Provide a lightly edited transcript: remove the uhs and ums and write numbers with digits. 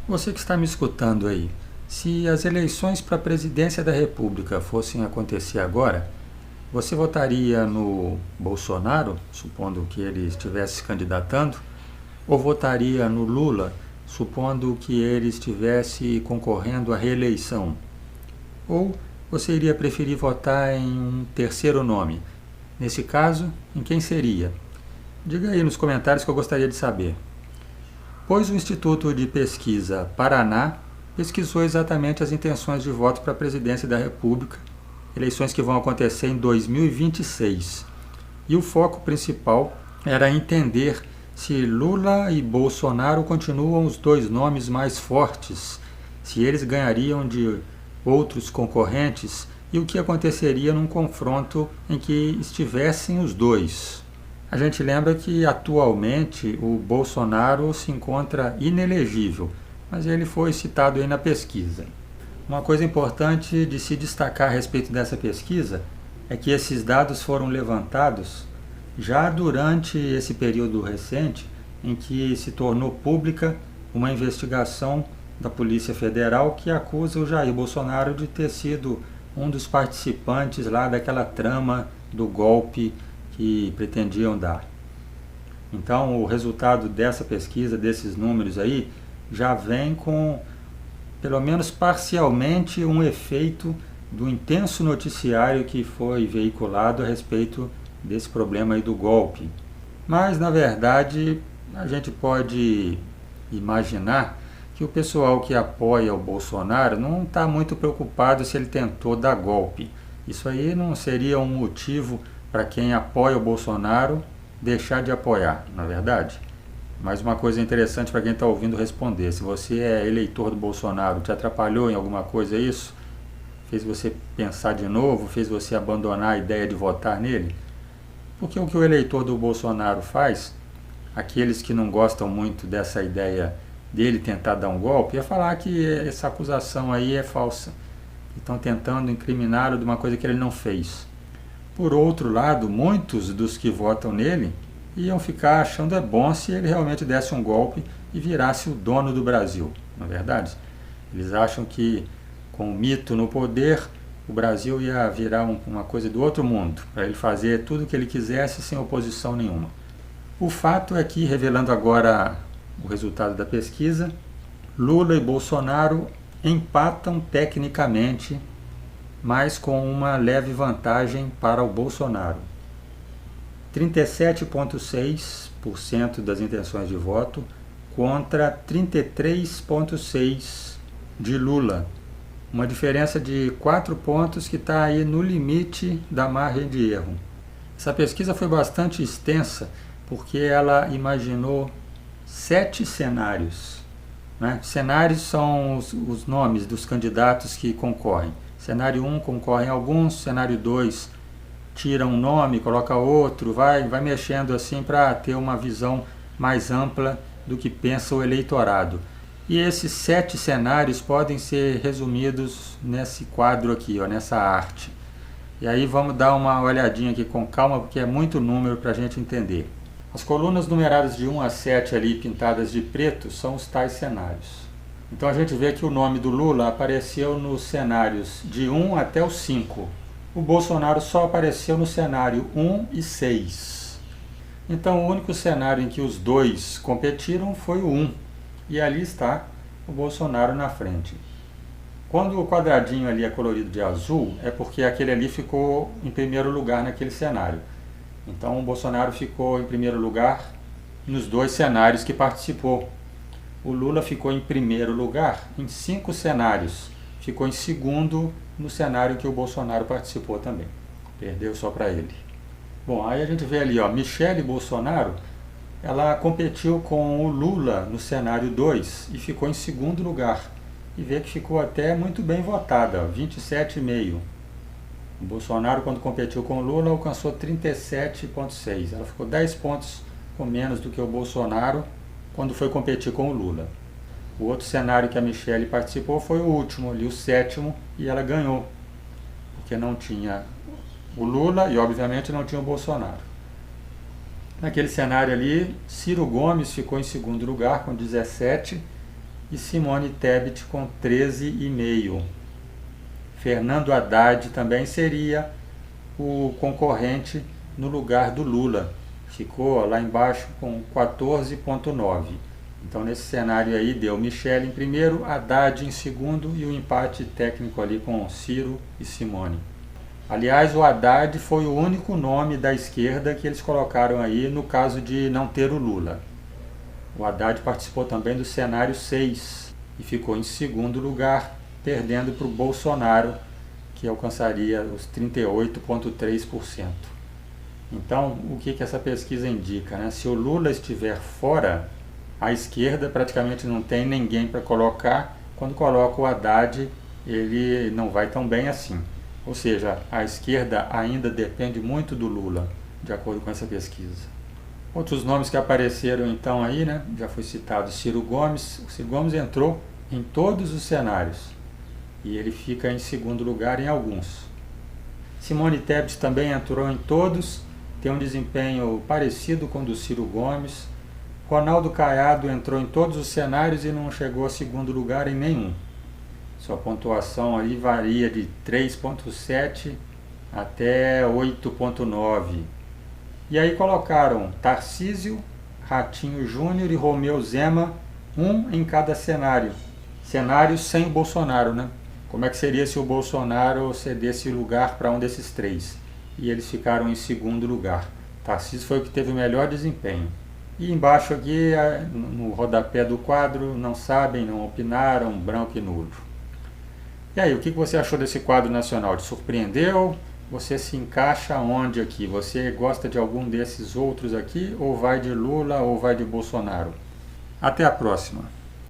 Você que está me escutando aí, se as eleições para a presidência da República fossem acontecer agora, você votaria no Bolsonaro, supondo que ele estivesse se candidatando, ou votaria no Lula, supondo que ele estivesse concorrendo à reeleição? Ou você iria preferir votar em um terceiro nome? Nesse caso, em quem seria? Diga aí nos comentários que eu gostaria de saber. Pois o Instituto de Pesquisa Paraná pesquisou exatamente as intenções de voto para a presidência da República, eleições que vão acontecer em 2026. E o foco principal era entender se Lula e Bolsonaro continuam os dois nomes mais fortes, se eles ganhariam de outros concorrentes e o que aconteceria num confronto em que estivessem os dois. A gente lembra que atualmente o Bolsonaro se encontra inelegível, mas ele foi citado aí na pesquisa. Uma coisa importante de se destacar a respeito dessa pesquisa é que esses dados foram levantados já durante esse período recente em que se tornou pública uma investigação da Polícia Federal que acusa o Jair Bolsonaro de ter sido um dos participantes lá daquela trama do golpe que pretendiam dar. Então, o resultado dessa pesquisa, desses números aí, já vem com, pelo menos parcialmente, um efeito do intenso noticiário que foi veiculado a respeito desse problema aí do golpe. Mas, na verdade, a gente pode imaginar que o pessoal que apoia o Bolsonaro não está muito preocupado se ele tentou dar golpe. Isso aí não seria um motivo para quem apoia o Bolsonaro deixar de apoiar, na verdade. Mas uma coisa interessante para quem está ouvindo responder: se você é eleitor do Bolsonaro, te atrapalhou em alguma coisa isso? Fez você pensar de novo? Fez você abandonar a ideia de votar nele? Porque o que o eleitor do Bolsonaro faz, aqueles que não gostam muito dessa ideia dele tentar dar um golpe, é falar que essa acusação aí é falsa. Estão tentando incriminá-lo de uma coisa que ele não fez. Por outro lado, muitos dos que votam nele iam ficar achando bom se ele realmente desse um golpe e virasse o dono do Brasil, não é verdade? Eles acham que com o mito no poder, o Brasil ia virar uma coisa do outro mundo, para ele fazer tudo o que ele quisesse sem oposição nenhuma. O fato é que, revelando agora o resultado da pesquisa, Lula e Bolsonaro empatam tecnicamente, mas com uma leve vantagem para o Bolsonaro. 37,6% das intenções de voto contra 33,6% de Lula. Uma diferença de 4 pontos que está aí no limite da margem de erro. Essa pesquisa foi bastante extensa porque ela imaginou 7 cenários. Cenários são os nomes dos candidatos que concorrem. Cenário 1 concorrem alguns, cenário 2 tira um nome, coloca outro, vai mexendo assim para ter uma visão mais ampla do que pensa o eleitorado. E esses 7 cenários podem ser resumidos nesse quadro aqui, nessa arte. E aí vamos dar uma olhadinha aqui com calma, porque é muito número para a gente entender. As colunas numeradas de 1 a 7 ali, pintadas de preto, são os tais cenários. Então a gente vê que o nome do Lula apareceu nos cenários de 1 até o 5. O Bolsonaro só apareceu no cenário 1 e 6. Então o único cenário em que os dois competiram foi o 1. E ali está o Bolsonaro na frente. Quando o quadradinho ali é colorido de azul, é porque aquele ali ficou em primeiro lugar naquele cenário. Então o Bolsonaro ficou em primeiro lugar nos 2 cenários que participou. O Lula ficou em primeiro lugar em 5 cenários. Ficou em segundo no cenário que o Bolsonaro participou também. Perdeu só para ele. Bom, aí a gente vê ali, Michele Bolsonaro, ela competiu com o Lula no cenário 2 e ficou em segundo lugar. E vê que ficou até muito bem votada, 27,5%. O Bolsonaro, quando competiu com o Lula, alcançou 37,6%. Ela ficou 10 pontos com menos do que o Bolsonaro quando foi competir com o Lula. O outro cenário que a Michele participou foi o último, ali o 7º, e ela ganhou, porque não tinha o Lula e, obviamente, não tinha o Bolsonaro. Naquele cenário ali, Ciro Gomes ficou em segundo lugar com 17, e Simone Tebet com 13,5%. Fernando Haddad também seria o concorrente no lugar do Lula. Ficou lá embaixo com 14,9%. Então nesse cenário aí deu Michele em primeiro, Haddad em segundo e o empate técnico ali com Ciro e Simone. Aliás, o Haddad foi o único nome da esquerda que eles colocaram aí no caso de não ter o Lula. O Haddad participou também do cenário 6 e ficou em segundo lugar, perdendo para o Bolsonaro, que alcançaria os 38,3%. Então, o que essa pesquisa indica, né? Se o Lula estiver fora, a esquerda praticamente não tem ninguém para colocar. Quando coloca o Haddad, ele não vai tão bem assim. Ou seja, a esquerda ainda depende muito do Lula, de acordo com essa pesquisa. Outros nomes que apareceram então aí, né? Já foi citado Ciro Gomes. O Ciro Gomes entrou em todos os cenários e ele fica em segundo lugar em alguns. Simone Tebet também entrou em todos, tem um desempenho parecido com o do Ciro Gomes. Ronaldo Caiado entrou em todos os cenários e não chegou a segundo lugar em nenhum. Sua pontuação aí varia de 3,7 até 8,9. E aí colocaram Tarcísio, Ratinho Júnior e Romeu Zema, um em cada cenário. Cenários sem o Bolsonaro, né? Como é que seria se o Bolsonaro cedesse lugar para um desses três? E eles ficaram em segundo lugar. Tarcísio foi o que teve o melhor desempenho. E embaixo aqui, no rodapé do quadro, não sabem, não opinaram, branco e nulo. E aí, o que você achou desse quadro nacional? Te surpreendeu? Você se encaixa onde aqui? Você gosta de algum desses outros aqui? Ou vai de Lula ou vai de Bolsonaro? Até a próxima!